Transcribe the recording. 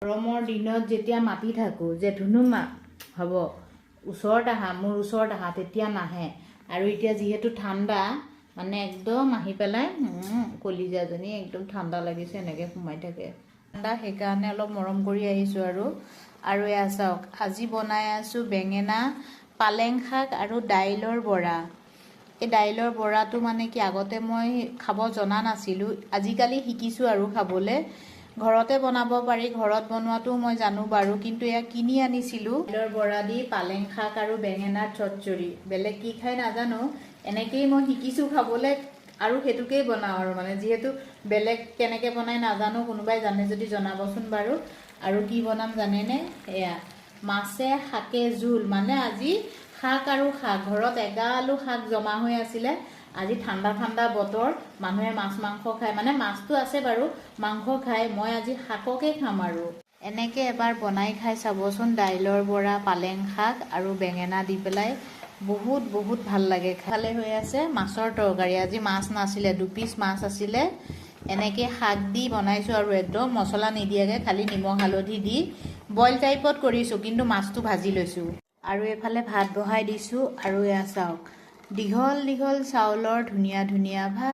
গৰমৰ দিনত যেতিয়া মাতি থাকোঁ যে ধুনুমা হ'ব ওচৰত আহা, মোৰ ওচৰত আহা, তেতিয়া নাহে। আৰু এতিয়া যিহেতু ঠাণ্ডা মানে একদম আহি পেলাই কলিজাজনী একদম ঠাণ্ডা লাগিছে এনেকৈ সোমাই থাকে। ঠাণ্ডা সেইকাৰণে অলপ মৰম কৰি আহিছোঁ আৰু এয়া চাওক, আজি বনাই আছোঁ বেঙেনা, পালেং শাক আৰু দাইলৰ বৰা। এই দাইলৰ বৰাটো মানে কি আগতে মই খাব জনা নাছিলোঁ, আজিকালি শিকিছোঁ আৰু খাবলৈ। ঘৰতে বনাব পাৰি, ঘৰত বনোৱাটো মই জানো বাৰু, কিন্তু এয়া কিনি আনিছিলোঁ। দাইলৰ বৰা দি পালেং শাক আৰু বেঙেনাৰ চচ্চড়ি, বেলেগ কি খাই নাজানো, এনেকেই মই শিকিছোঁ খাবলৈ আৰু সেইটোকেই বনাওঁ আৰু মানে, যিহেতু বেলেগ কেনেকৈ বনাই নাজানো, কোনোবাই জানে যদি জনাবচোন বাৰু। আৰু কি বনাম জানেনে? এয়া মাছে শাকে জোল, মানে আজি শাক আৰু শাক, ঘৰত এগালো শাক জমা হৈ আছিলে। আজি ঠাণ্ডা ঠাণ্ডা বতৰ, মানুহে মাছ মাংস খায়, মানে মাছটো আছে বাৰু, মাংস খায়, মই আজি শাককে খাম আৰু। এনেকৈ এবাৰ বনাই খাই চাবচোন, দাইলৰ বৰা, পালেং শাক আৰু বেঙেনা দি পেলাই, বহুত বহুত ভাল লাগে। খালে হৈ আছে মাছৰ তৰকাৰী, আজি মাছ নাছিলে, 2 পিচ মাছ আছিলে। এনেকৈ শাক দি বনাইছোঁ আৰু একদম মছলা নিদিয়াকৈ, খালি নিমখ হালধি দি বইল টাইপত কৰিছোঁ, কিন্তু মাছটো ভাজি লৈছোঁ। আৰু এইফালে ভাত বহাই দিছোঁ। আৰু এয়া চাওক, দীঘল দীঘল চাউলৰ ধুনীয়া ধুনীয়া ভাত।